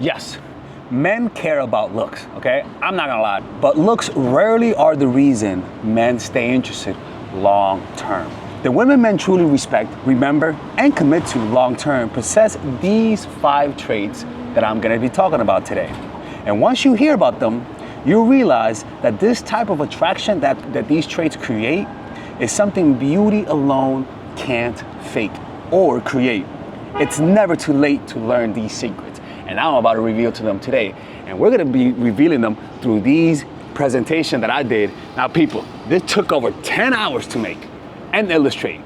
Yes, men care about looks, okay? I'm not gonna lie. But looks rarely are the reason men stay interested long term. The women men truly respect, remember, and commit to long term possess these 5 traits that I'm gonna be talking about today. And once you hear about them, you realize that this type of attraction that these traits create is something beauty alone can't fake or create. It's never too late to learn these secrets, and I'm about to reveal to them today. And we're gonna be revealing them through these presentation that I did. Now, people, this took over 10 hours to make and illustrate.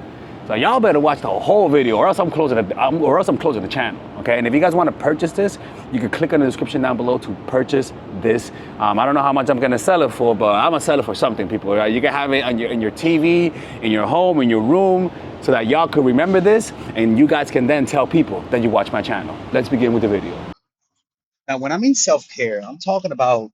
So y'all better watch the whole video, or else I'm closing the channel. Okay? And if you guys want to purchase this, you can click on the description down below to purchase this. I don't know how much I'm gonna sell it for, but I'm gonna sell it for something, people. Right? You can have it on in your TV, in your home, in your room, so that y'all could remember this, and you guys can then tell people that you watch my channel. Let's begin with the video. Now, when I mean self-care, I'm talking about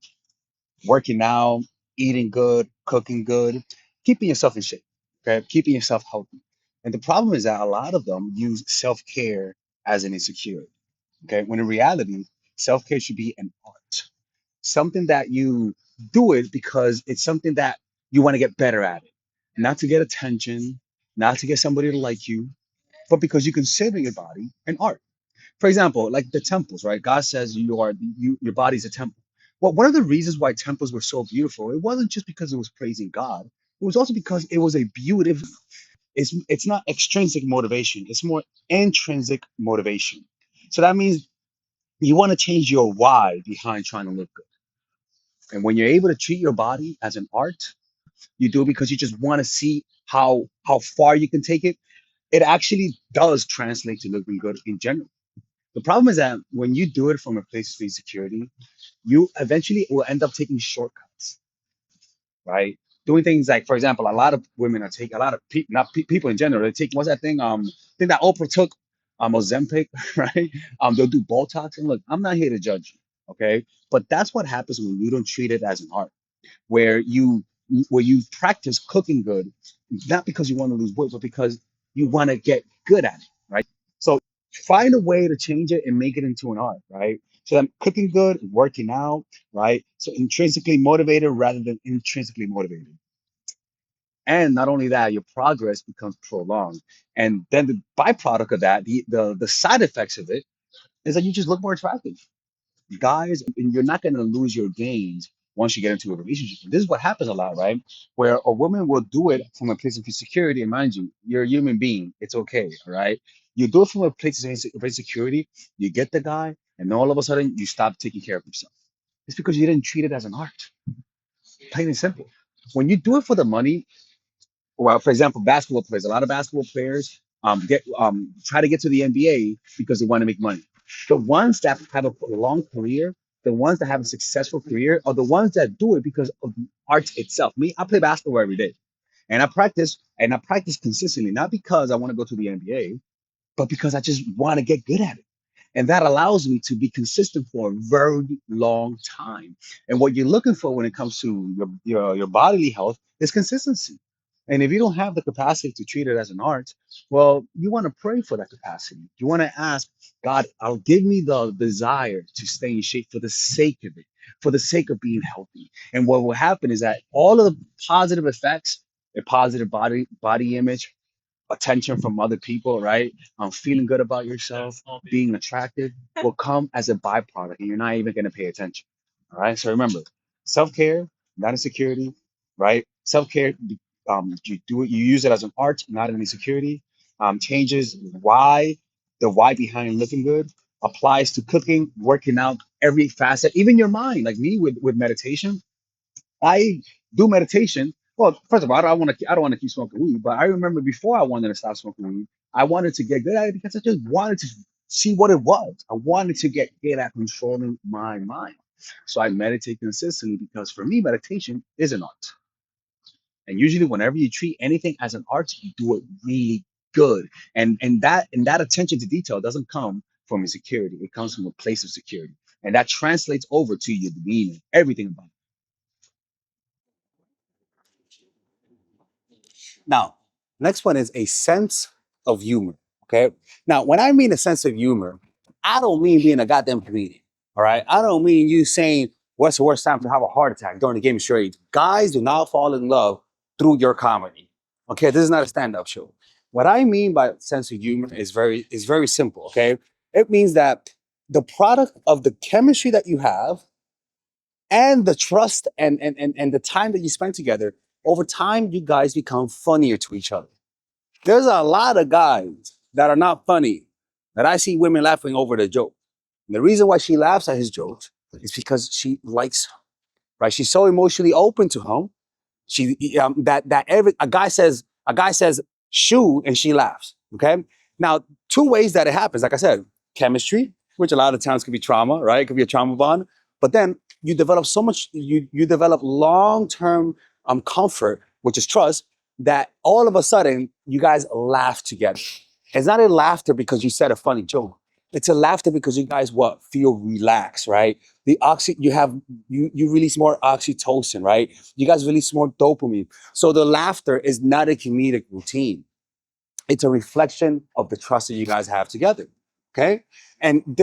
working out, eating good, cooking good, keeping yourself in shape, okay? Keeping yourself healthy. And the problem is that a lot of them use self-care as an insecurity, okay? When in reality, self-care should be an art, something that you do it because it's something that you want to get better at it, not to get attention, not to get somebody to like you, but because you consider your body an art. For example, like the temples, right? God says your body's a temple. Well, one of the reasons why temples were so beautiful, it wasn't just because it was praising God. It was also because it was a beautiful. It's not extrinsic motivation. It's more intrinsic motivation. So that means you want to change your why behind trying to look good. And when you're able to treat your body as an art, you do it because you just want to see how far you can take it. It actually does translate to looking good in general. The problem is that when you do it from a place of insecurity, you eventually will end up taking shortcuts, right? Doing things like, for example, a lot of women are taking a lot of people, not people in general, they take what's that thing? Thing that Oprah took, Ozempic, right? They'll do Botox. And look, I'm not here to judge you, okay? But that's what happens when you don't treat it as an art, where you practice cooking good, not because you want to lose weight, but because you want to get good at it, right? So find a way to change it and make it into an art, right? So I'm cooking good, working out, right? So intrinsically motivated rather than intrinsically motivated. And not only that, your progress becomes prolonged. And then the byproduct of that, the side effects of it is that you just look more attractive. Guys, and you're not going to lose your gains once you get into a relationship. And this is what happens a lot, right? Where a woman will do it from a place of insecurity. And mind you, you're a human being. It's okay, all right? You do it from a place of insecurity. You get the guy, and then all of a sudden you stop taking care of yourself. It's because you didn't treat it as an art. Plain and simple. When you do it for the money, well, for example, basketball players, a lot of basketball players get try to get to the NBA because they want to make money. The ones that have a long career, the ones that have a successful career, are the ones that do it because of the art itself. Me, I play basketball every day, and I practice consistently, not because I want to go to the NBA, but because I just want to get good at it. And that allows me to be consistent for a very long time. And what you're looking for when it comes to your bodily health is consistency. And if you don't have the capacity to treat it as an art, well, you want to pray for that capacity. You want to ask God, I'll give me the desire to stay in shape for the sake of it, for the sake of being healthy. And what will happen is that all of the positive effects, a positive body image, attention from other people, right? Feeling good about yourself, being attractive will come as a byproduct, and you're not even going to pay attention. All right. So remember, self care, not insecurity, right? Self care, you do it, you use it as an art, not an insecurity. Changes why the why behind looking good applies to cooking, working out, every facet, even your mind. Like me with meditation, I do meditation. Well, first of all, I don't want to keep smoking weed, but I remember before I wanted to stop smoking weed, I wanted to get good at it because I just wanted to see what it was. I wanted to get good at controlling my mind. So I meditate consistently because for me, meditation is an art. And usually whenever you treat anything as an art, you do it really good. And that attention to detail doesn't come from insecurity. It comes from a place of security. And that translates over to your demeanor, everything about it. Now, next one is a sense of humor. Okay. Now, when I mean a sense of humor, I don't mean being a goddamn comedian. All right. I don't mean you saying what's the worst time to have a heart attack during the game of charades. Guys do not fall in love through your comedy. Okay, this is not a stand-up show. What I mean by sense of humor is very simple. Okay, it means that the product of the chemistry that you have and the trust and the time that you spend together, over time, you guys become funnier to each other. There's a lot of guys that are not funny that I see women laughing over the joke. And the reason why she laughs at his jokes is because she likes him, right? She's so emotionally open to him. That every a guy says shoe and she laughs. Okay. Now, two ways that it happens, like I said, chemistry, which a lot of times could be trauma, right? It could be a trauma bond. But then you develop so much, you develop long-term comfort, which is trust, that all of a sudden you guys laugh together. It's not a laughter because you said a funny joke. It's a laughter because you guys what feel relaxed, right? You release more oxytocin, right? You guys release more dopamine. So the laughter is not a comedic routine. It's a reflection of the trust that you guys have together. Okay. And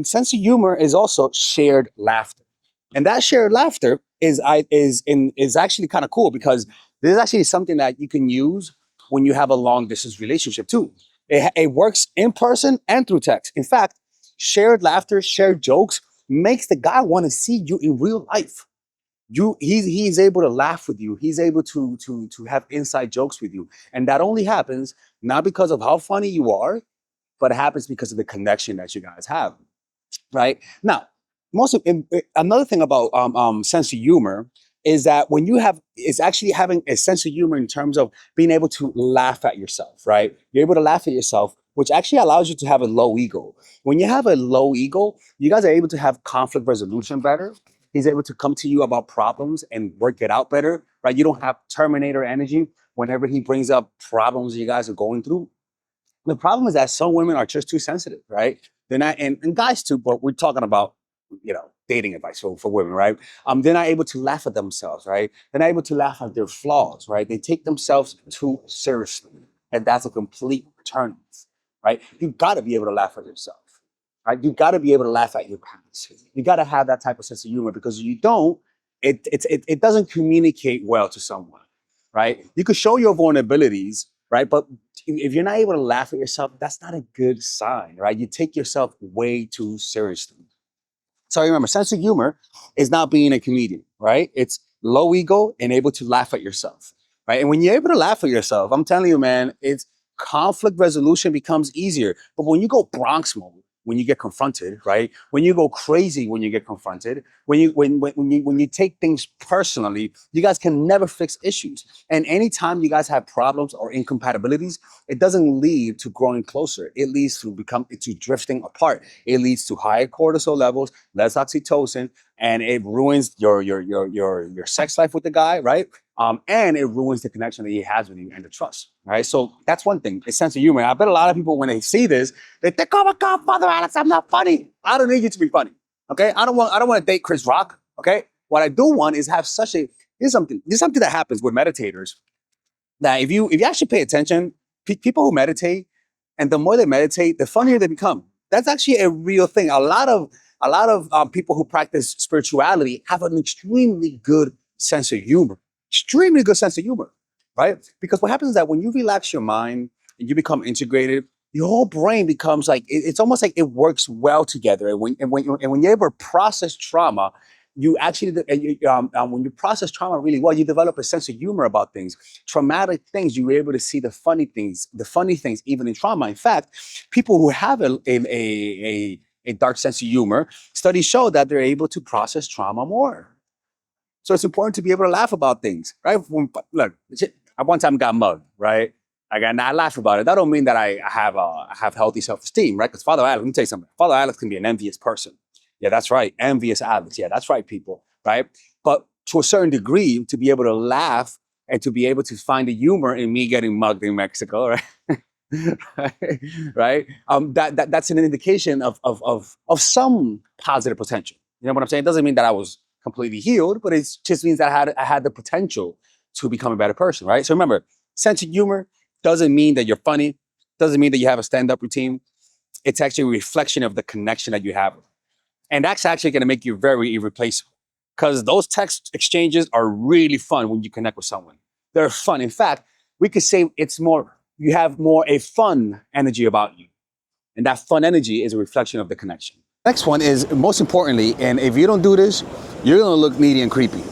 sense of humor is also shared laughter. And that shared laughter is actually kind of cool because this is actually something that you can use when you have a long distance relationship too. It works in person and through text. In fact, shared laughter, shared jokes makes the guy want to see you in real life. He's able to laugh with you. He's able to have inside jokes with you. And that only happens not because of how funny you are, but it happens because of the connection that you guys have, right? Now, another thing about sense of humor is that when you have, it's actually having a sense of humor in terms of being able to laugh at yourself, right? You're able to laugh at yourself, which actually allows you to have a low ego. When you have a low ego, you guys are able to have conflict resolution better. He's able to come to you about problems and work it out better, right? You don't have Terminator energy whenever he brings up problems you guys are going through. The problem is that some women are just too sensitive, right? They're not, and guys too, but we're talking about, dating advice for women, right? They're not able to laugh at themselves, right? They're not able to laugh at their flaws, right? They take themselves too seriously. And that's a complete turn off, right? You gotta be able to laugh at yourself, right? You gotta be able to laugh at your past. You gotta have that type of sense of humor because you don't, it doesn't communicate well to someone, right? You could show your vulnerabilities, right? But if you're not able to laugh at yourself, that's not a good sign, right? You take yourself way too seriously. So remember, sense of humor is not being a comedian, right? It's low ego and able to laugh at yourself, right? And when you're able to laugh at yourself, I'm telling you, man, it's conflict resolution becomes easier. But when you go Bronx mode, when you get confronted, right? When you go crazy when you get confronted, when you take things personally, you guys can never fix issues. And anytime you guys have problems or incompatibilities, it doesn't lead to growing closer. It leads to drifting apart. It leads to higher cortisol levels, less oxytocin, and it ruins your sex life with the guy, right? And it ruins the connection that he has with you and the trust, right? So that's one thing, a sense of humor. I bet a lot of people, when they see this, they think, oh my God, Father Alex, I'm not funny. I don't need you to be funny, okay? I don't want to date Chris Rock, okay? What I do want is have here's something that happens with meditators, that if you actually pay attention, people who meditate, and the more they meditate, the funnier they become. That's actually a real thing. A lot of people who practice spirituality have an extremely good sense of humor. Extremely good sense of humor, right? Because what happens is that when you relax your mind and you become integrated, your whole brain becomes like it's almost like it works well together. And when you're able to process trauma, you actually when you process trauma really well, you develop a sense of humor about things. Traumatic things, you're able to see the funny things even in trauma. In fact, people who have a dark sense of humor, studies show that they're able to process trauma more. So it's important to be able to laugh about things, right? Look, I one time got mugged, right? I laugh about it. That don't mean that I have healthy self-esteem, right? Because Father Alex, let me tell you something. Father Alex can be an envious person. Yeah, that's right. Envious Alex. Yeah, that's right, people, right? But to a certain degree, to be able to laugh and to be able to find the humor in me getting mugged in Mexico, right? right? That's an indication of some positive potential. You know what I'm saying? It doesn't mean that I was completely healed, but it just means that I had the potential to become a better person, right? So remember, sense of humor doesn't mean that you're funny, doesn't mean that you have a stand-up routine. It's actually a reflection of the connection that you have. And that's actually going to make you very irreplaceable, because those text exchanges are really fun when you connect with someone. They're fun. In fact, we could say you have more a fun energy about you. And that fun energy is a reflection of the connection. Next one is, most importantly, and if you don't do this, you're going to look needy and creepy,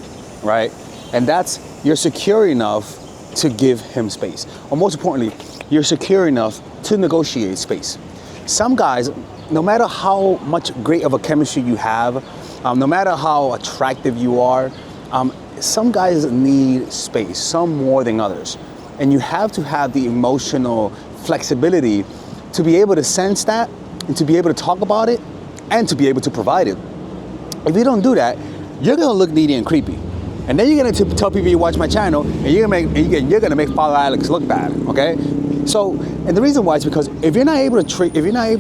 right? And that's, you're secure enough to give him space. Or most importantly, you're secure enough to negotiate space. Some guys, no matter how much great of a chemistry you have, no matter how attractive you are, some guys need space, some more than others. And you have to have the emotional flexibility to be able to sense that, and to be able to talk about it, and to be able to provide it. If you don't do that, you're gonna look needy and creepy. And then you're gonna tell people you watch my channel, and you're gonna make Father Alex look bad, okay? So, and the reason why is because if you're not able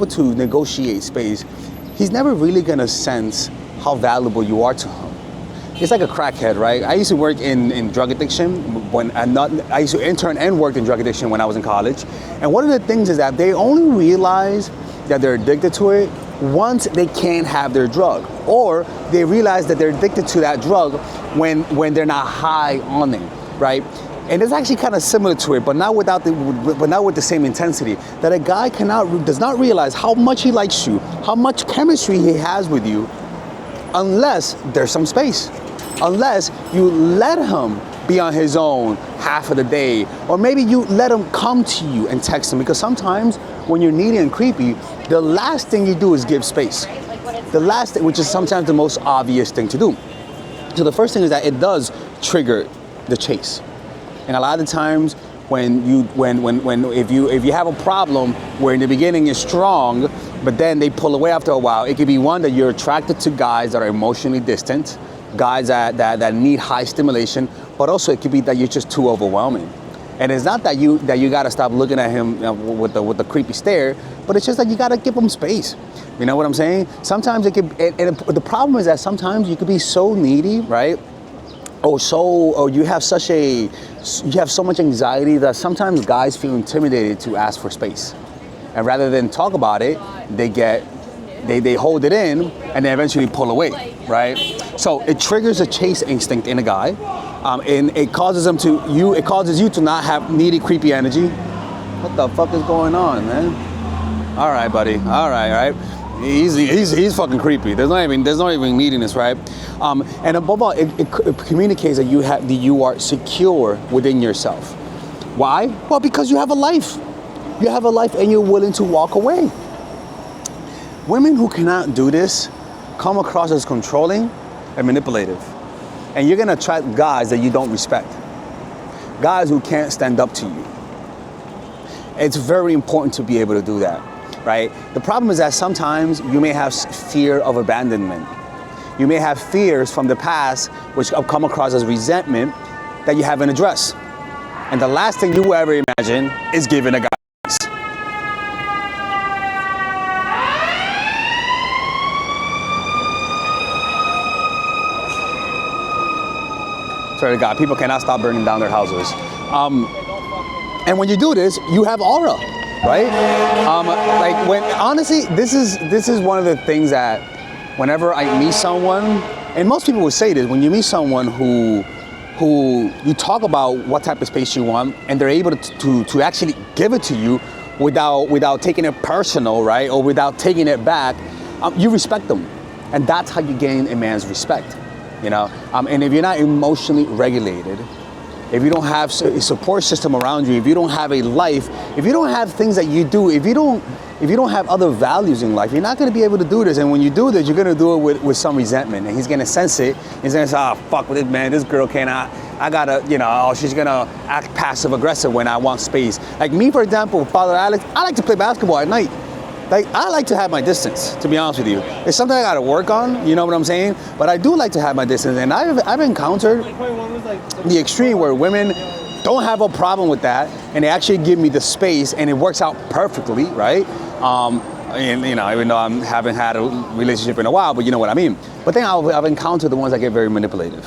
to negotiate space, he's never really gonna sense how valuable you are to him. It's like a crackhead, right? I used to work in drug addiction I used to intern and work in drug addiction when I was in college. And one of the things is that they only realize that they're addicted to it once they can't have their drug, or they realize that they're addicted to that drug when they're not high on it, right? And it's actually kind of similar to it, but not with the same intensity. That a guy does not realize how much he likes you, how much chemistry he has with you, unless there's some space, unless you let him be on his own half of the day, or maybe you let him come to you and text him, because sometimes when you're needy and creepy, the last thing you do is give space. The last thing, which is sometimes the most obvious thing to do. So the first thing is that it does trigger the chase. And a lot of the times if you have a problem where in the beginning is strong, but then they pull away after a while, it could be one that you're attracted to guys that are emotionally distant, guys that need high stimulation, but also it could be that you're just too overwhelming. And it's not that you gotta stop looking at him with the creepy stare, but it's just that you gotta give him space. You know what I'm saying? Sometimes it could, and the problem is that sometimes you could be so needy, right? Or you have so much anxiety that sometimes guys feel intimidated to ask for space. And rather than talk about it, they hold it in and they eventually pull away, right? So it triggers a chase instinct in a guy, and it causes you to not have needy, creepy energy. What the fuck is going on, man? All right, buddy. All right. He's fucking creepy. There's not even neediness, right? And above all, it communicates that you are secure within yourself. Why? Well, because you have a life. You have a life, and you're willing to walk away. Women who cannot do this come across as controlling and manipulative. And you're gonna attract guys that you don't respect. Guys who can't stand up to you. It's very important to be able to do that, right? The problem is that sometimes you may have fear of abandonment. You may have fears from the past which come across as resentment that you haven't addressed. And the last thing you will ever imagine is giving a guy space. Swear to God, people cannot stop burning down their houses. And when you do this, you have aura, right? Honestly, this is one of the things that whenever I meet someone, and most people would say this, when you meet someone who you talk about what type of space you want, and they're able to actually give it to you without taking it personal, right? Or without taking it back, you respect them. And that's how you gain a man's respect. You know, and if you're not emotionally regulated, if you don't have a support system around you, if you don't have a life, if you don't have things that you do, if you don't have other values in life, you're not going to be able to do this. And when you do this, you're going to do it with some resentment, and he's going to sense it. He's going to say, "Oh, fuck with it, man. This girl cannot. I gotta, she's going to act passive aggressive when I want space." Like me, for example, Father Alex, I like to play basketball at night. Like, I like to have my distance, to be honest with you. It's something I gotta work on, you know what I'm saying? But I do like to have my distance, and I've encountered the extreme where women don't have a problem with that, and they actually give me the space, and it works out perfectly, right? And even though I haven't had a relationship in a while, but you know what I mean. But then I've encountered the ones that get very manipulative,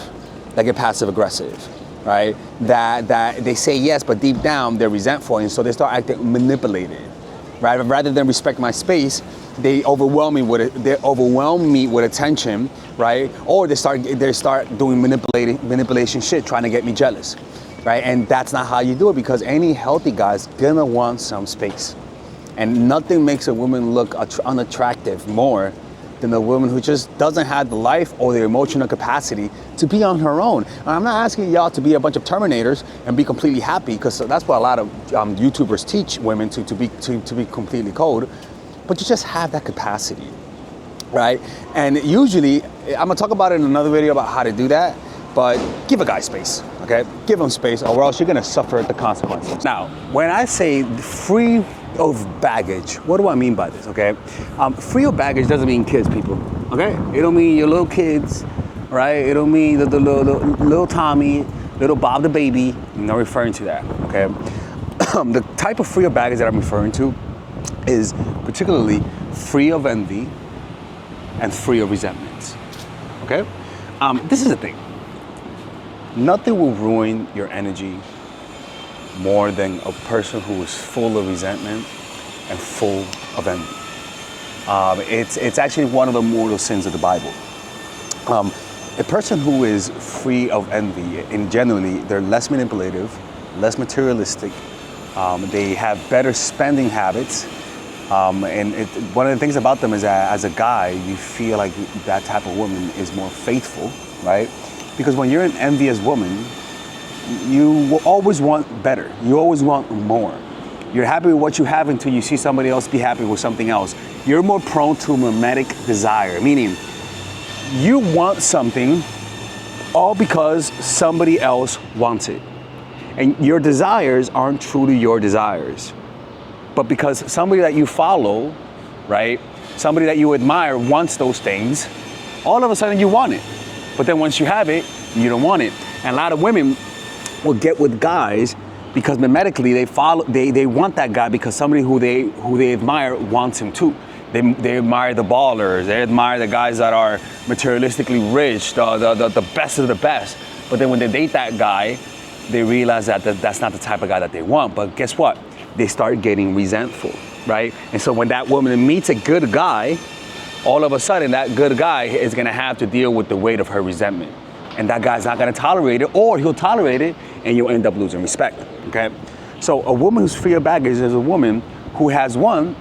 that get passive aggressive, right? That they say yes, but deep down they're resentful, and so they start acting manipulated. right? Rather than respect my space, they overwhelm me with it. They overwhelm me with attention, right? Or they start doing manipulation shit, trying to get me jealous, right? And that's not how you do it, because any healthy guy's gonna want some space. And nothing makes a woman look unattractive more than a woman who just doesn't have the life or the emotional capacity to be on her own. And I'm not asking y'all to be a bunch of Terminators and be completely happy, because that's what a lot of YouTubers teach women to be completely cold. But you just have that capacity, right? And usually, I'm gonna talk about it in another video about how to do that, but give a guy space, okay? Give him space, or else you're gonna suffer the consequences. Now, when I say free of baggage, what do I mean by this, okay? Free of baggage doesn't mean kids, people, okay? It don't mean your little kids, right? It don't mean the little Tommy, little Bob the baby. I'm not referring to that, okay? The type of free of baggage that I'm referring to is particularly free of envy and free of resentments, okay? This is the thing. Nothing will ruin your energy more than a person who is full of resentment and full of envy. It's actually one of the mortal sins of the Bible. A person who is free of envy, and generally they're less manipulative, less materialistic, they have better spending habits, and one of the things about them is that as a guy, you feel like that type of woman is more faithful, right? Because when you're an envious woman, you will always want better. You always want more. You're happy with what you have until you see somebody else be happy with something else. You're more prone to mimetic desire, meaning you want something all because somebody else wants it. And your desires aren't truly your desires. But because somebody that you follow, right, somebody that you admire wants those things, all of a sudden you want it. But then once you have it, you don't want it. And a lot of women will get with guys because mimetically they want that guy because somebody who they admire wants him too. They admire the ballers, they admire the guys that are materialistically rich, the best of the best. But then when they date that guy, they realize that that's not the type of guy that they want. But guess what? They start getting resentful, right? And so when that woman meets a good guy, all of a sudden that good guy is gonna have to deal with the weight of her resentment. And that guy's not gonna tolerate it, or he'll tolerate it and you'll end up losing respect, okay? So a woman who's free of baggage is a woman who has, one,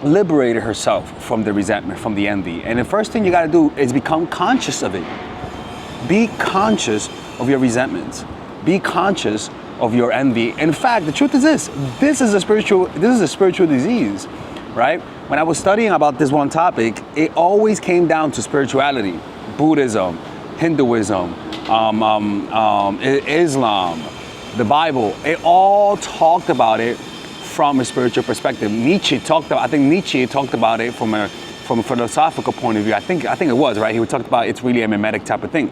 liberated herself from the resentment, from the envy. And the first thing you gotta do is become conscious of it. Be conscious of your resentments. Be conscious of your envy. In fact, the truth is this is a spiritual disease, right? When I was studying about this one topic, it always came down to spirituality, Buddhism, Hinduism, Islam, the Bible. It all talked about it from a spiritual perspective. Nietzsche talked about it from a philosophical point of view. I think it was, right? He talked about it's really a mimetic type of thing,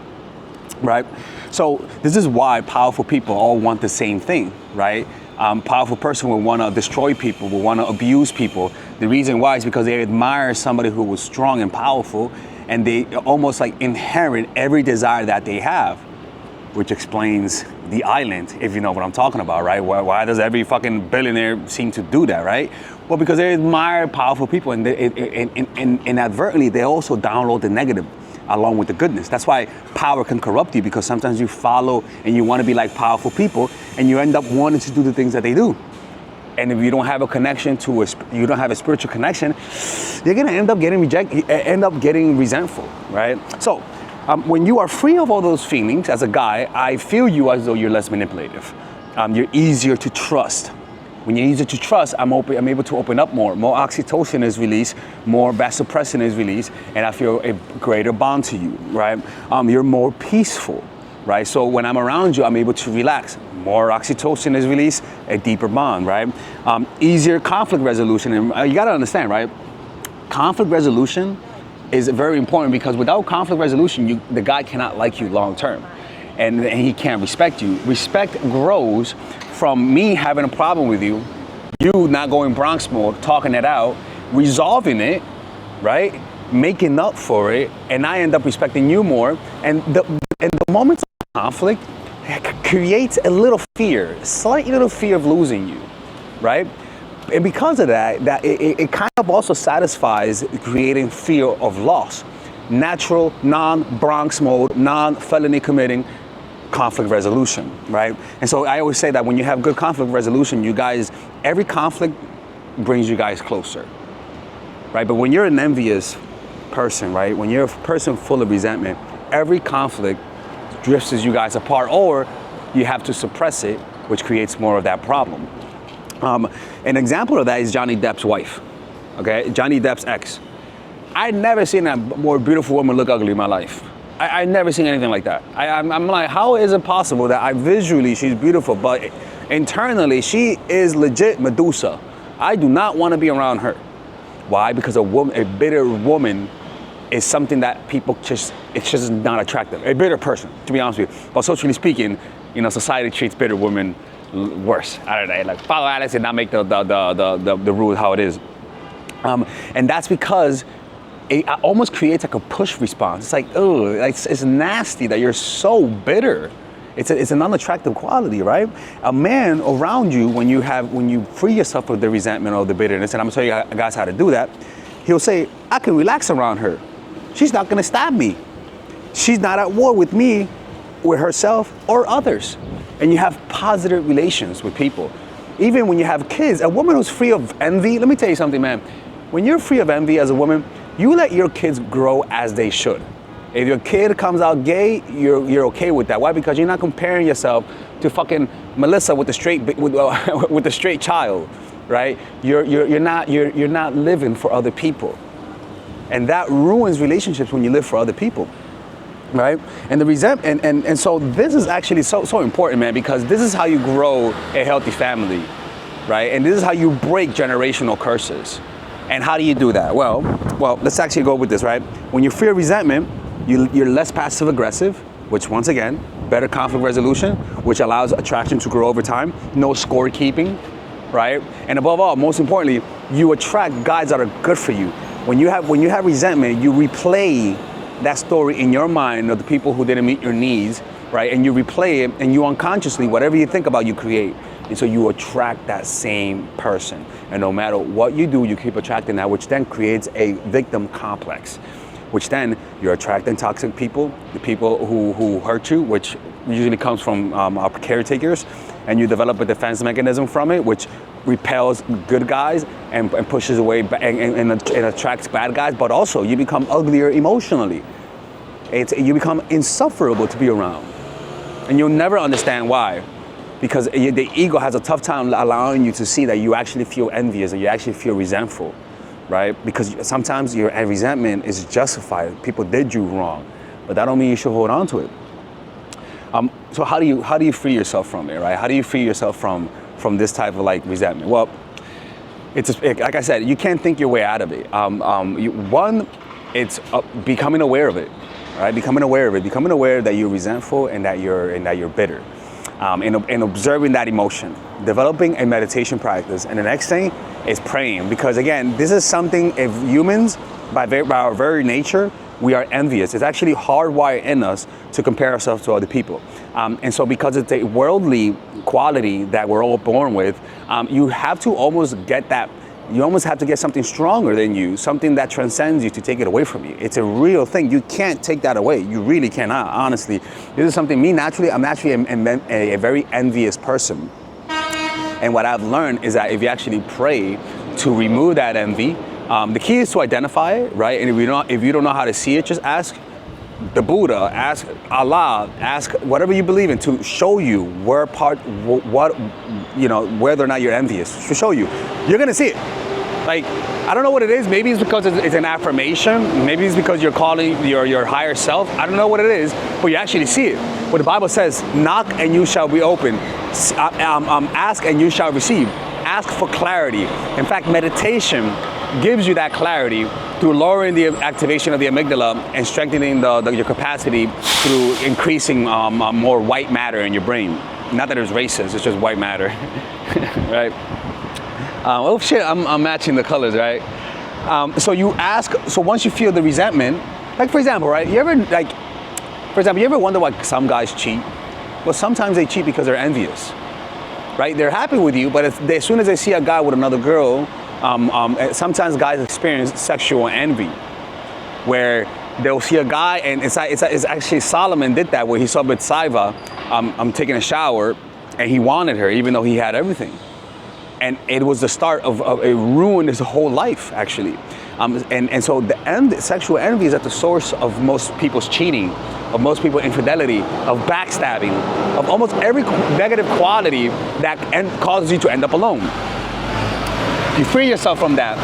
right? So this is why powerful people all want the same thing, right? Powerful person will want to destroy people, will want to abuse people. The reason why is because they admire somebody who was strong and powerful, and they almost like inherit every desire that they have, which explains the island, if you know what I'm talking about, right? Why does every fucking billionaire seem to do that, right? Well, because they admire powerful people, and inadvertently they also download the negative along with the goodness. That's why power can corrupt you, because sometimes you follow and you want to be like powerful people, and you end up wanting to do the things that they do. And if you don't have a connection you don't have a spiritual connection, you're gonna end up getting resentful, right? So when you are free of all those feelings as a guy, I feel you as though you're less manipulative. You're easier to trust. When you're easier to trust, I'm able to open up more. More oxytocin is released, more vasopressin is released, and I feel a greater bond to you, right? You're more peaceful, right? So when I'm around you, I'm able to relax. More oxytocin is released, a deeper bond, right? Easier conflict resolution. And you gotta understand, right? Conflict resolution is very important, because without conflict resolution, the guy cannot like you long term, and he can't respect you. Respect grows from me having a problem with you, you not going Bronx mode, talking it out, resolving it, right? Making up for it, and I end up respecting you more. And the moments of conflict creates a little fear, a slight little fear of losing you, right? And because of that, it kind of also satisfies creating fear of loss. Natural, non-Bronx mode, non-felony committing conflict resolution, right? And so I always say that when you have good conflict resolution, you guys, every conflict brings you guys closer, right? But when you're an envious person, right? When you're a person full of resentment, every conflict drifts you guys apart, or you have to suppress it, which creates more of that problem. An example of that is Johnny Depp's wife, okay? Johnny Depp's ex. I'd never seen a more beautiful woman look ugly in my life. I never seen anything like that. I'm like, how is it possible that visually she's beautiful, but internally she is legit Medusa. I do not want to be around her. Why? Because a bitter woman is something that people it's just not attractive. A bitter person, to be honest with you. But socially speaking, society treats bitter women worse. I don't know, like Father Alex did not make the rule how it is. And that's because it almost creates like a push response. It's like, oh, it's nasty that you're so bitter. It's an unattractive quality, right? A man around you, when you free yourself of the resentment or the bitterness, and I'm gonna tell you guys how to do that, he'll say, I can relax around her. She's not gonna stab me. She's not at war with me, with herself or others. And you have positive relations with people. Even when you have kids, a woman who's free of envy, let me tell you something, man. When you're free of envy as a woman, you let your kids grow as they should. If your kid comes out gay, you're okay with that. Why? Because you're not comparing yourself to fucking Melissa with the straight child, right? You're not living for other people, and that ruins relationships when you live for other people, right? And the and so this is actually so important, man, because this is how you grow a healthy family, right? And this is how you break generational curses. And how do you do that? Well, let's actually go with this, right? When you fear resentment, you're less passive aggressive, which once again, better conflict resolution, which allows attraction to grow over time. No scorekeeping, right? And above all, most importantly, you attract guys that are good for you. When you have resentment, you replay that story in your mind of the people who didn't meet your needs, right? And you replay it, and you unconsciously, whatever you think about, you create. And so you attract that same person. And no matter what you do, you keep attracting that, which then creates a victim complex, which then you're attracting toxic people, the people who hurt you, which usually comes from our caretakers, and you develop a defense mechanism from it, which repels good guys and pushes away and attracts bad guys, but also you become uglier emotionally. You become insufferable to be around. And you'll never understand why. Because the ego has a tough time allowing you to see that you actually feel envious and you actually feel resentful, right? Because sometimes your resentment is justified. People did you wrong, but that don't mean you should hold on to it. So how do you free yourself from it, right? How do you free yourself from this type of like resentment? Well, like I said, you can't think your way out of it. It's becoming aware of it, right? Becoming aware of it, becoming aware that you're resentful and that you're bitter. And observing that emotion, developing a meditation practice. And the next thing is praying, because again, this is something, if humans, by our very nature, we are envious. It's actually hardwired in us to compare ourselves to other people. And so because it's a worldly quality that we're all born with, you have to almost get that. You almost have to get something stronger than you, something that transcends you to take it away from you. It's a real thing. You can't take that away. You really cannot, honestly. This is something, I'm naturally a very envious person. And what I've learned is that if you actually pray to remove that envy, the key is to identify it, right? And if you don't know how to see it, just ask the Buddha, ask Allah, ask whatever you believe in to show you whether or not you're envious, to show you. You're gonna see it. Like, I don't know what it is. Maybe it's because it's an affirmation. Maybe it's because you're calling your higher self. I don't know what it is, but you actually see it. What the Bible says, knock and you shall be open. Ask and you shall receive. Ask for clarity. In fact, meditation gives you that clarity through lowering the activation of the amygdala and strengthening your capacity through increasing more white matter in your brain. Not that it's racist, it's just white matter, right? Oh shit, I'm matching the colors, right? So you ask, so once you feel the resentment, like for example, right? You ever wonder why some guys cheat? Well, sometimes they cheat because they're envious. right? They're happy with you, but as soon as they see a guy with another girl, sometimes guys experience sexual envy, where they'll see a guy, and it's actually Solomon did that, where he saw Bathsheba taking a shower, and he wanted her even though he had everything. And it was the start of it ruined his whole life, actually. And so sexual envy is at the source of most people's cheating, of most people's infidelity, of backstabbing, of almost every negative quality that causes you to end up alone. You free yourself from that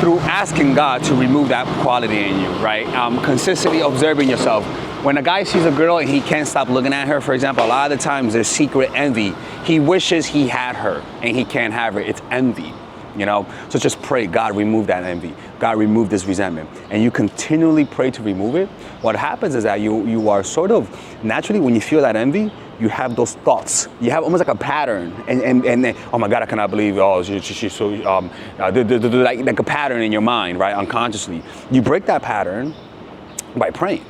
through asking God to remove that quality in you, right? Consistently observing yourself. When a guy sees a girl and he can't stop looking at her, for example, a lot of the times there's secret envy. He wishes he had her and he can't have her. It's envy, you know? So just pray, God, remove that envy. God, remove this resentment. And you continually pray to remove it. What happens is that you are sort of, naturally, when you feel that envy, you have those thoughts. You have almost like a pattern. And oh my God, I cannot believe, she's so, like a pattern in your mind, right? Unconsciously. You break that pattern by praying.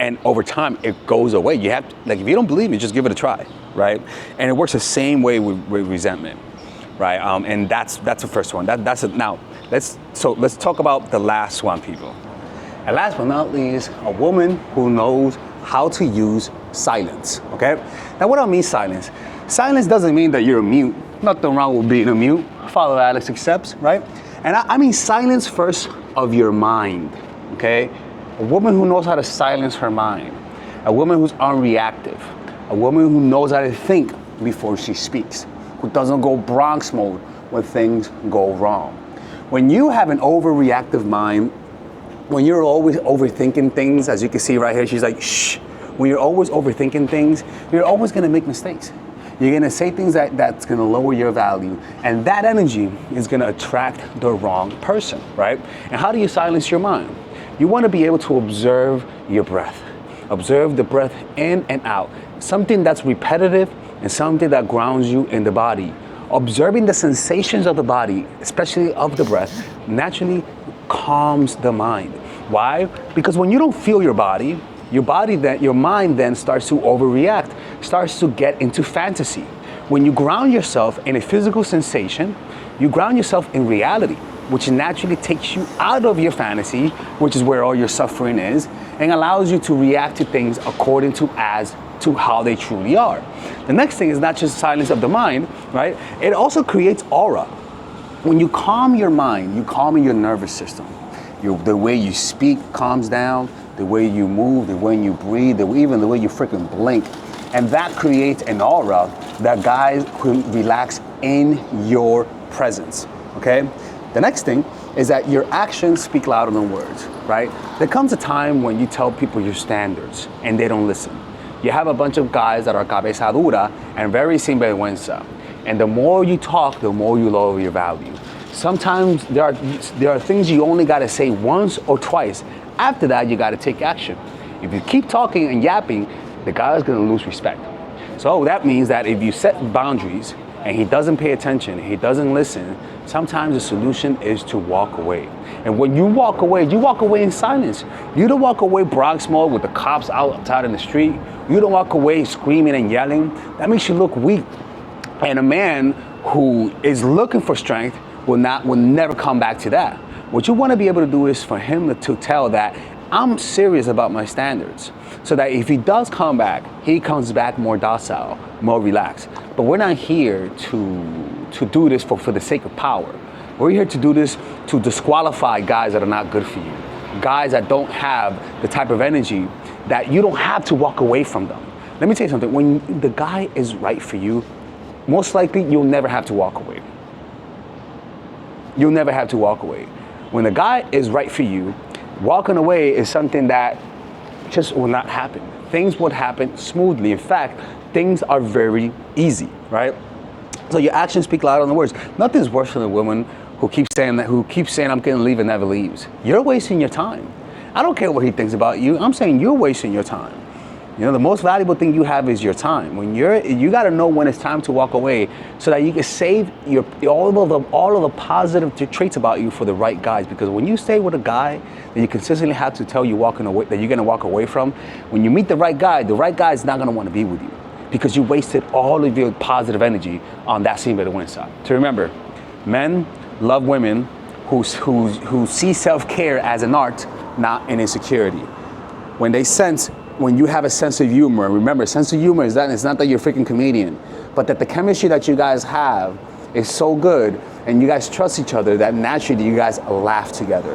And over time, it goes away. You have to, like, if you don't believe me, just give it a try, right? And it works the same way with resentment, right? And that's the first one. That's it. Now, let's talk about the last one, people. And last but not least, a woman who knows how to use silence, okay? Now, what do I mean silence? Silence doesn't mean that you're a mute. Nothing wrong with being a mute. Father Alex accepts, right? And I mean silence first of your mind, okay? A woman who knows how to silence her mind. A woman who's unreactive. A woman who knows how to think before she speaks. Who doesn't go Bronx mode when things go wrong. When you have an overreactive mind, when you're always overthinking things, as you can see right here, she's like, shh. When you're always overthinking things, you're always gonna make mistakes. You're gonna say things that's gonna lower your value. And that energy is gonna attract the wrong person, right? And how do you silence your mind? You want to be able to observe your breath. Observe the breath in and out. Something that's repetitive and something that grounds you in the body. Observing the sensations of the body, especially of the breath, naturally calms the mind. Why? Because when you don't feel your mind then starts to overreact, starts to get into fantasy. When you ground yourself in a physical sensation, you ground yourself in reality, which naturally takes you out of your fantasy, which is where all your suffering is, and allows you to react to things according to how they truly are. The next thing is not just silence of the mind, right? It also creates aura. When you calm your mind, you calm your nervous system. The way you speak calms down, the way you move, the way you breathe, even the way you freaking blink. And that creates an aura that guys can relax in your presence, okay? The next thing is that your actions speak louder than words, right? There comes a time when you tell people your standards and they don't listen. You have a bunch of guys that are cabeza dura and very sinvergüenza. And the more you talk, the more you lower your value. Sometimes there are things you only gotta say once or twice. After that, you gotta take action. If you keep talking and yapping, the guy is gonna lose respect. So that means that if you set boundaries and he doesn't pay attention, he doesn't listen, sometimes the solution is to walk away. And when you walk away in silence. You don't walk away Bronx mode with the cops outside in the street. You don't walk away screaming and yelling. That makes you look weak. And a man who is looking for strength will never come back to that. What you want to be able to do is for him to tell that I'm serious about my standards. So that if he does come back, he comes back more docile, more relaxed. But we're not here to do this for the sake of power. We're here to do this to disqualify guys that are not good for you. Guys that don't have the type of energy that you don't have to walk away from them. Let me tell you something, when the guy is right for you, most likely you'll never have to walk away. You'll never have to walk away. When the guy is right for you, walking away is something that just will not happen. Things would happen smoothly. In fact, things are very easy, right? So your actions speak louder than words. Nothing's worse than a woman who keeps saying I'm gonna leave and never leaves. You're wasting your time. I don't care what he thinks about you. I'm saying you're wasting your time. You know, the most valuable thing you have is your time. You got to know when it's time to walk away, so that you can save all of the positive traits about you for the right guys. Because when you stay with a guy that you consistently have to tell you that you're going to walk away from, when you meet the right guy is not going to want to be with you. because you wasted all of your positive energy on that scene by the winning side. So remember, men love women who see self-care as an art, not an insecurity. When you have a sense of humor, remember, sense of humor is that it's not that you're a freaking comedian, but that the chemistry that you guys have is so good and you guys trust each other that naturally you guys laugh together.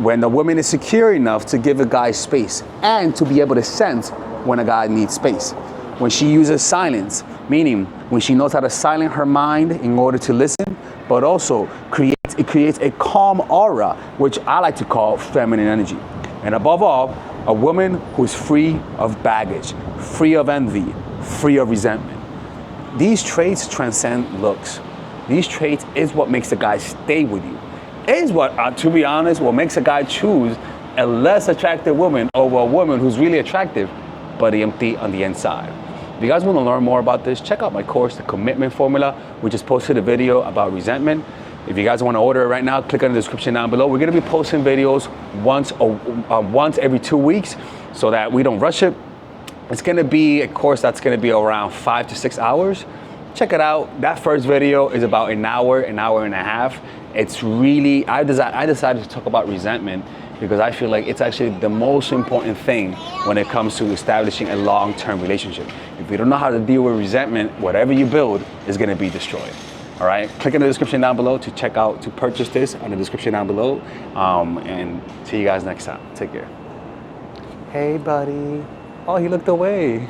When the woman is secure enough to give a guy space and to be able to sense when a guy needs space. When she uses silence, meaning when she knows how to silence her mind in order to listen, but also it creates a calm aura, which I like to call feminine energy. And above all, a woman who is free of baggage, free of envy, free of resentment. These traits transcend looks. These traits is what makes a guy stay with you. Is what, to be honest, what makes a guy choose a less attractive woman over a woman who's really attractive, but empty on the inside. If you guys want to learn more about this, check out my course, The Commitment Formula. We just posted a video about resentment. If you guys want to order it right now, click on the description down below. We're going to be posting videos once every 2 weeks so that we don't rush it. It's going to be a course that's going to be around 5 to 6 hours. Check it out. That first video is about an hour and a half. It's really, I decided to talk about resentment because I feel like it's actually the most important thing when it comes to establishing a long-term relationship. If you don't know how to deal with resentment, whatever you build is going to be destroyed. All right, click in the description down below to purchase this on the description down below. And see you guys next time. Take care. Hey, buddy. Oh, he looked away.